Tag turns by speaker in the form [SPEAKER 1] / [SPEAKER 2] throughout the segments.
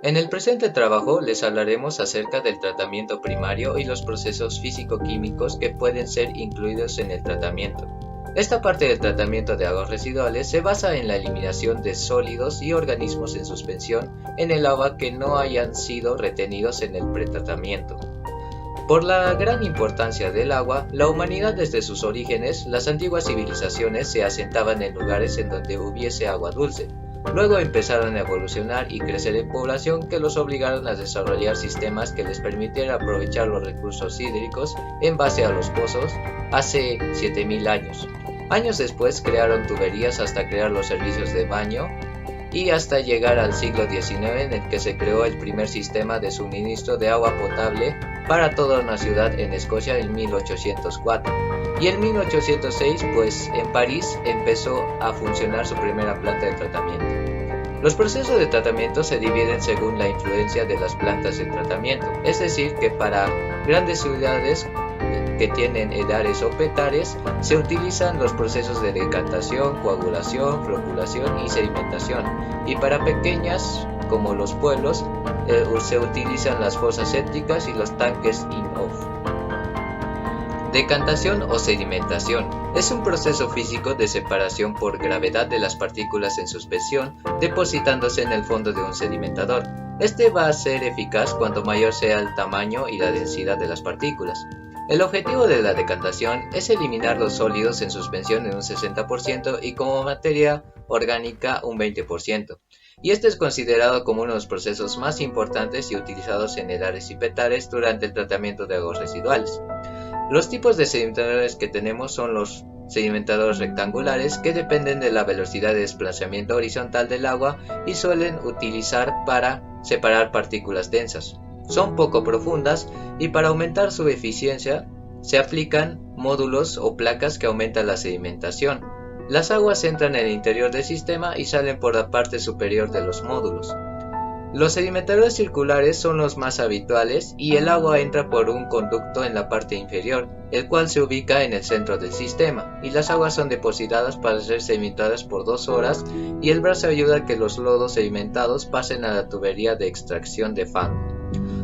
[SPEAKER 1] En el presente trabajo les hablaremos acerca del tratamiento primario y los procesos físico-químicos que pueden ser incluidos en el tratamiento. Esta parte del tratamiento de aguas residuales se basa en la eliminación de sólidos y organismos en suspensión en el agua que no hayan sido retenidos en el pretratamiento. Por la gran importancia del agua, la humanidad desde sus orígenes, las antiguas civilizaciones se asentaban en lugares en donde hubiese agua dulce. Luego empezaron a evolucionar y crecer en población que los obligaron a desarrollar sistemas que les permitieran aprovechar los recursos hídricos en base a los pozos hace 7000 años. Años después crearon tuberías hasta crear los servicios de baño y hasta llegar al siglo XIX en el que se creó el primer sistema de suministro de agua potable para toda una ciudad en Escocia en 1804. Y en 1806, pues en París empezó a funcionar su primera planta de tratamiento. Los procesos de tratamiento se dividen según la influencia de las plantas de tratamiento, es decir, que para grandes ciudades que tienen edares o petares se utilizan los procesos de decantación, coagulación, floculación y sedimentación, y para pequeñas, como los pueblos, se utilizan las fosas sépticas y los tanques in-off. Decantación o sedimentación es un proceso físico de separación por gravedad de las partículas en suspensión depositándose en el fondo de un sedimentador. Este va a ser eficaz cuanto mayor sea el tamaño y la densidad de las partículas. El objetivo de la decantación es eliminar los sólidos en suspensión en un 60% y como materia orgánica un 20%. Y este es considerado como uno de los procesos más importantes y utilizados en edares y petares durante el tratamiento de aguas residuales. Los tipos de sedimentadores que tenemos son los sedimentadores rectangulares que dependen de la velocidad de desplazamiento horizontal del agua y suelen utilizar para separar partículas densas. Son poco profundas y para aumentar su eficiencia se aplican módulos o placas que aumentan la sedimentación. Las aguas entran en el interior del sistema y salen por la parte superior de los módulos. Los sedimentadores circulares son los más habituales y el agua entra por un conducto en la parte inferior, el cual se ubica en el centro del sistema, y las aguas son depositadas para ser sedimentadas por 2 horas y el brazo ayuda a que los lodos sedimentados pasen a la tubería de extracción de fango.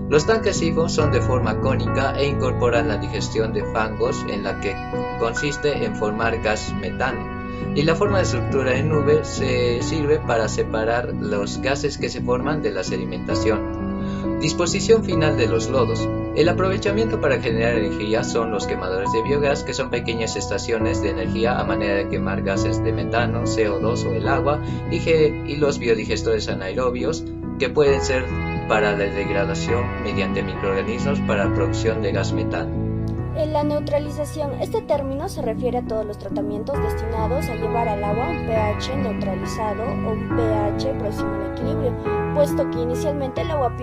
[SPEAKER 1] Los tanques sifo son de forma cónica e incorporan la digestión de fangos en la que consiste en formar gas metano. Y la forma de estructura en nube se sirve para separar los gases que se forman de la sedimentación. Disposición final de los lodos. El aprovechamiento para generar energía son los quemadores de biogás, que son pequeñas estaciones de energía a manera de quemar gases de metano, CO2 o el agua, y los biodigestores anaerobios, que pueden ser para la degradación mediante microorganismos para la producción de gas metano.
[SPEAKER 2] En la neutralización, este término se refiere a todos los tratamientos destinados a llevar al agua un pH neutralizado o un pH próximo al equilibrio, puesto que inicialmente el agua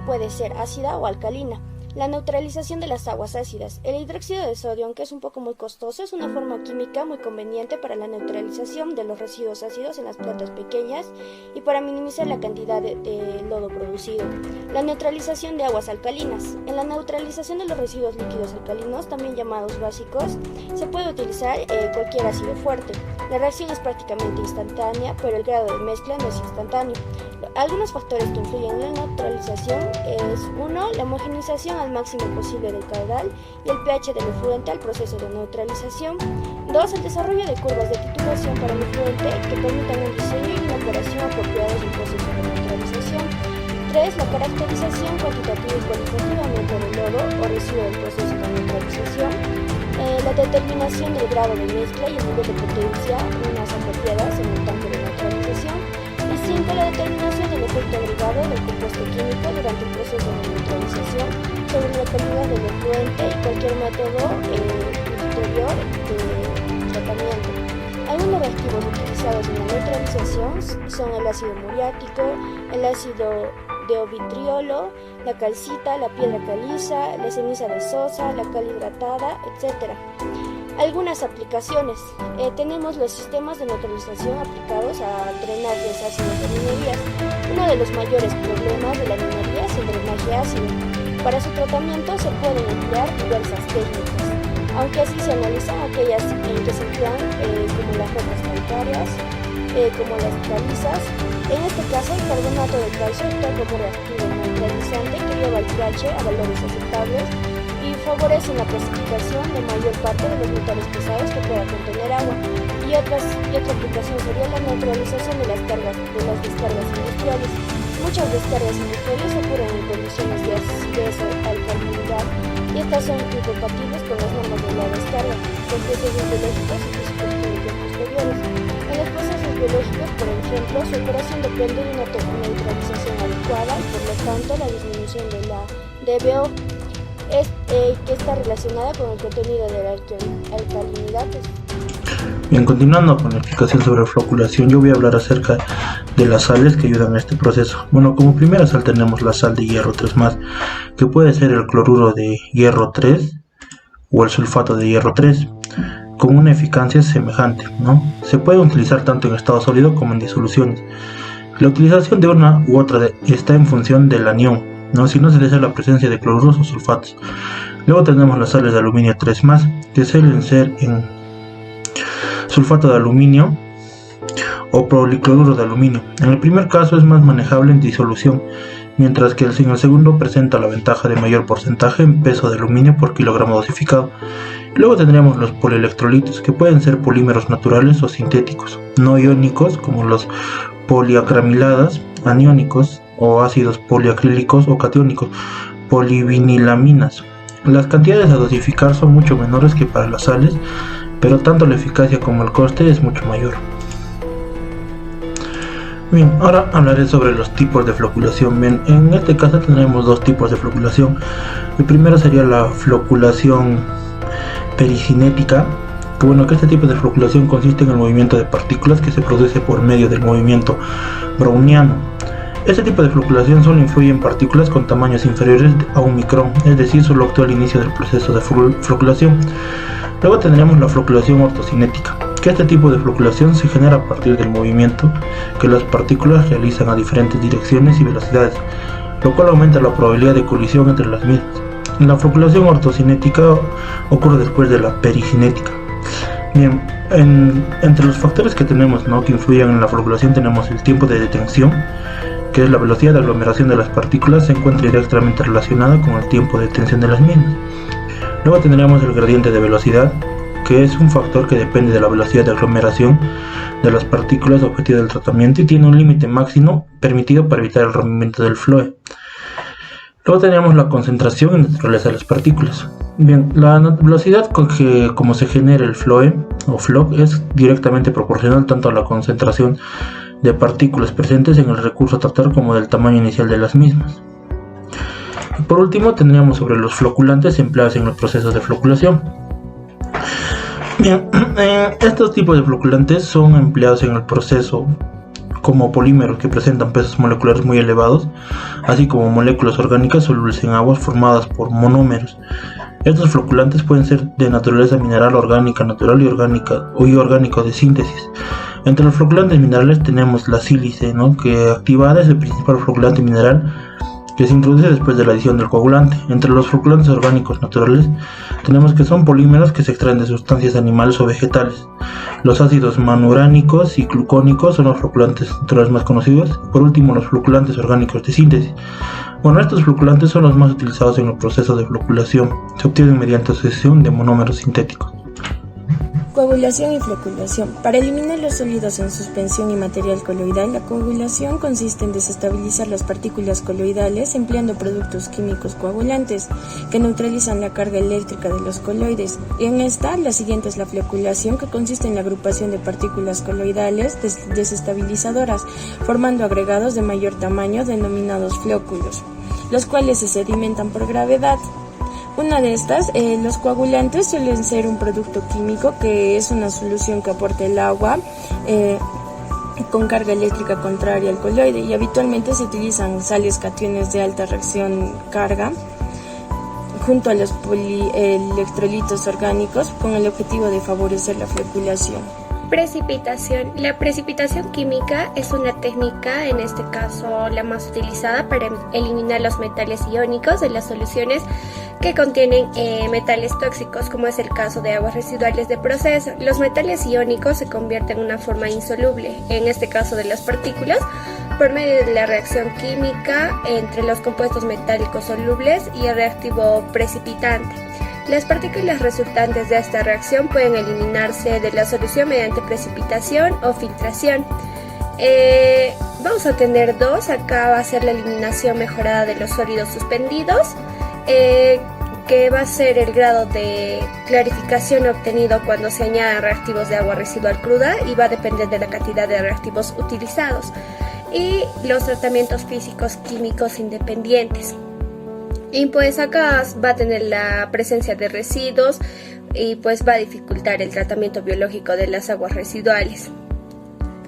[SPEAKER 2] puede ser ácida o alcalina. La neutralización de las aguas ácidas. El hidróxido de sodio, aunque es un poco muy costoso, es una forma química muy conveniente para la neutralización de los residuos ácidos en las plantas pequeñas y para minimizar la cantidad de lodo producido. La neutralización de aguas alcalinas. En la neutralización de los residuos líquidos alcalinos, también llamados básicos, se puede utilizar cualquier ácido fuerte. La reacción es prácticamente instantánea, pero el grado de mezcla no es instantáneo. Algunos factores que influyen en la neutralización es 1. La homogenización al máximo posible del caudal y el pH del efluente al proceso de neutralización. 2. El desarrollo de curvas de titulación para el efluente que permitan un diseño y una operación apropiados del proceso de neutralización. 3. La caracterización cuantitativa y cualitativamente del lodo o residuo del proceso de neutralización. La determinación del grado de mezcla y el nivel de potencia unas apropiadas en el tanque de neutralización. Y 5. La determinación del efecto agregado del compuesto químico durante el proceso de neutralización sobre la calidad del efluente y cualquier método ulterior de tratamiento. Algunos reactivos utilizados en la neutralización son el ácido muriático, el ácido deovitriolo, la calcita, la piedra caliza, la ceniza de sosa, la cal hidratada, etc. Algunas aplicaciones. Tenemos los sistemas de neutralización aplicados a drenajes ácidos de minerías. Uno de los mayores problemas de la minería es el drenaje ácido. Para su tratamiento se pueden emplear diversas técnicas, aunque así se analizan aquellas en que se emplean como las rocas calcáreas, como las calizas. En este caso, el carbonato de calcio actúa como reactivo neutralizante que lleva el pH a valores aceptables y favorece la precipitación de mayor parte de los metales pesados que pueda contener agua. Y otra aplicación sería la neutralización de las descargas industriales. Muchas descargas industriales ocurren en condiciones de acidez o alcalinidad y estas son incompatibles con las normas de la descarga, con procesos biológicos y físicos-químicos posteriores. En los procesos biológicos, por ejemplo, su operación depende de una neutralización adecuada y por lo tanto la disminución de la DBO que está relacionada con el contenido de la alcalinidad.
[SPEAKER 3] Bien, continuando con la explicación sobre floculación, yo voy a hablar acerca de las sales que ayudan a este proceso. Bueno, como primera sal tenemos la sal de hierro 3+, que puede ser el cloruro de hierro 3 o el sulfato de hierro 3, con una eficacia semejante, ¿no? Se puede utilizar tanto en estado sólido como en disoluciones. La utilización de una u otra está en función del anión, ¿no? Si no se desea la presencia de cloruros o sulfatos. Luego tenemos las sales de aluminio 3+, que suelen ser en sulfato de aluminio o policloruro de aluminio. En el primer caso es más manejable en disolución, mientras que en el segundo presenta la ventaja de mayor porcentaje en peso de aluminio por kilogramo dosificado. Luego tendríamos los polielectrolitos, que pueden ser polímeros naturales o sintéticos, no iónicos como los poliacramiladas, aniónicos o ácidos poliacrílicos o catiónicos, polivinilaminas. Las cantidades a dosificar son mucho menores que para las sales, pero tanto la eficacia como el coste es mucho mayor. Bien, ahora hablaré sobre los tipos de floculación. Bien, en este caso tendremos dos tipos de floculación. El primero sería la floculación pericinética, que este tipo de floculación consiste en el movimiento de partículas que se produce por medio del movimiento browniano. Este tipo de floculación solo influye en partículas con tamaños inferiores a un micrón, es decir, solo actúa al inicio del proceso de floculación. Luego tendremos la floculación ortocinética, que este tipo de floculación se genera a partir del movimiento que las partículas realizan a diferentes direcciones y velocidades, lo cual aumenta la probabilidad de colisión entre las mismas. La floculación ortocinética ocurre después de la pericinética. Bien, entre los factores que tenemos, que influyen en la floculación tenemos el tiempo de detención, que es la velocidad de aglomeración de las partículas, se encuentra directamente relacionada con el tiempo de detención de las mismas. Luego tendríamos el gradiente de velocidad, que es un factor que depende de la velocidad de aglomeración de las partículas objetivo del tratamiento y tiene un límite máximo permitido para evitar el rompimiento del floe. Luego tenemos la concentración y naturaleza de las partículas. Bien, la velocidad con que como se genera el floe o floc es directamente proporcional tanto a la concentración de partículas presentes en el recurso a tratar como del tamaño inicial de las mismas. Y por último tendríamos sobre los floculantes empleados en el proceso de floculación. Bien, estos tipos de floculantes son empleados en el proceso como polímeros que presentan pesos moleculares muy elevados, así como moléculas orgánicas solubles en aguas formadas por monómeros. Estos floculantes pueden ser de naturaleza mineral, orgánica, natural y orgánico de síntesis. Entre los floculantes minerales tenemos la sílice, que activada es el principal floculante mineral que se introduce después de la adición del coagulante. Entre los floculantes orgánicos naturales tenemos que son polímeros que se extraen de sustancias animales o vegetales. Los ácidos manuránicos y glucónicos son los floculantes naturales más conocidos. Por último, los floculantes orgánicos de síntesis. Estos floculantes son los más utilizados en el proceso de floculación. Se obtienen mediante asociación de monómeros sintéticos.
[SPEAKER 4] Coagulación y floculación. Para eliminar los sólidos en suspensión y material coloidal, la coagulación consiste en desestabilizar las partículas coloidales empleando productos químicos coagulantes que neutralizan la carga eléctrica de los coloides. Y en esta, la siguiente es la floculación, que consiste en la agrupación de partículas coloidales desestabilizadoras, formando agregados de mayor tamaño denominados flóculos, los cuales se sedimentan por gravedad. Una de estas, los coagulantes suelen ser un producto químico que es una solución que aporta el agua con carga eléctrica contraria al coloide, y habitualmente se utilizan sales cationes de alta reacción carga junto a los polielectrolitos orgánicos con el objetivo de favorecer la floculación.
[SPEAKER 5] Precipitación. La precipitación química es una técnica, en este caso la más utilizada, para eliminar los metales iónicos de las soluciones que contienen metales tóxicos, como es el caso de aguas residuales de proceso. Los metales iónicos se convierten en una forma insoluble, en este caso de las partículas, por medio de la reacción química entre los compuestos metálicos solubles y el reactivo precipitante. Las partículas resultantes de esta reacción pueden eliminarse de la solución mediante precipitación o filtración. Vamos a tener dos. Acá va a ser la eliminación mejorada de los sólidos suspendidos, que va a ser el grado de clarificación obtenido cuando se añadan reactivos de agua residual cruda, y va a depender de la cantidad de reactivos utilizados. Y los tratamientos físicos químicos independientes. Y pues acá va a tener la presencia de residuos y pues va a dificultar el tratamiento biológico de las aguas residuales.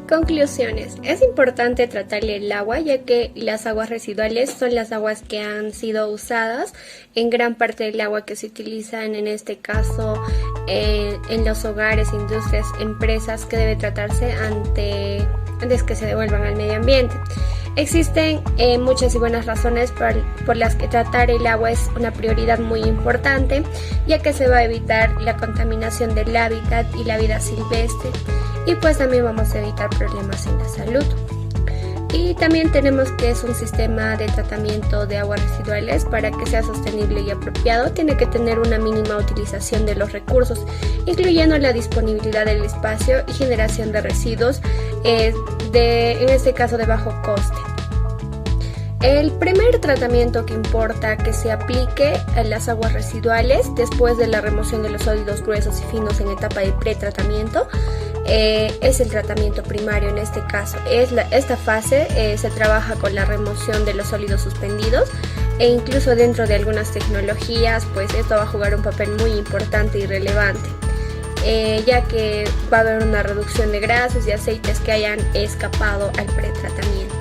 [SPEAKER 5] Conclusiones. Es importante tratarle el agua, ya que las aguas residuales son las aguas que han sido usadas en gran parte del agua que se utilizan, en este caso en los hogares, industrias, empresas, que debe tratarse antes que se devuelvan al medio ambiente. Existen muchas y buenas razones por las que tratar el agua es una prioridad muy importante, ya que se va a evitar la contaminación del hábitat y la vida silvestre, y pues también vamos a evitar problemas en la salud. Y también tenemos que es un sistema de tratamiento de aguas residuales. Para que sea sostenible y apropiado, tiene que tener una mínima utilización de los recursos, incluyendo la disponibilidad del espacio y generación de residuos, en este caso de bajo coste. El primer tratamiento que importa que se aplique a las aguas residuales después de la remoción de los sólidos gruesos y finos en etapa de pretratamiento es el tratamiento primario. En este caso, esta fase se trabaja con la remoción de los sólidos suspendidos, e incluso dentro de algunas tecnologías, pues esto va a jugar un papel muy importante y relevante, ya que va a haber una reducción de grasas y aceites que hayan escapado al pretratamiento.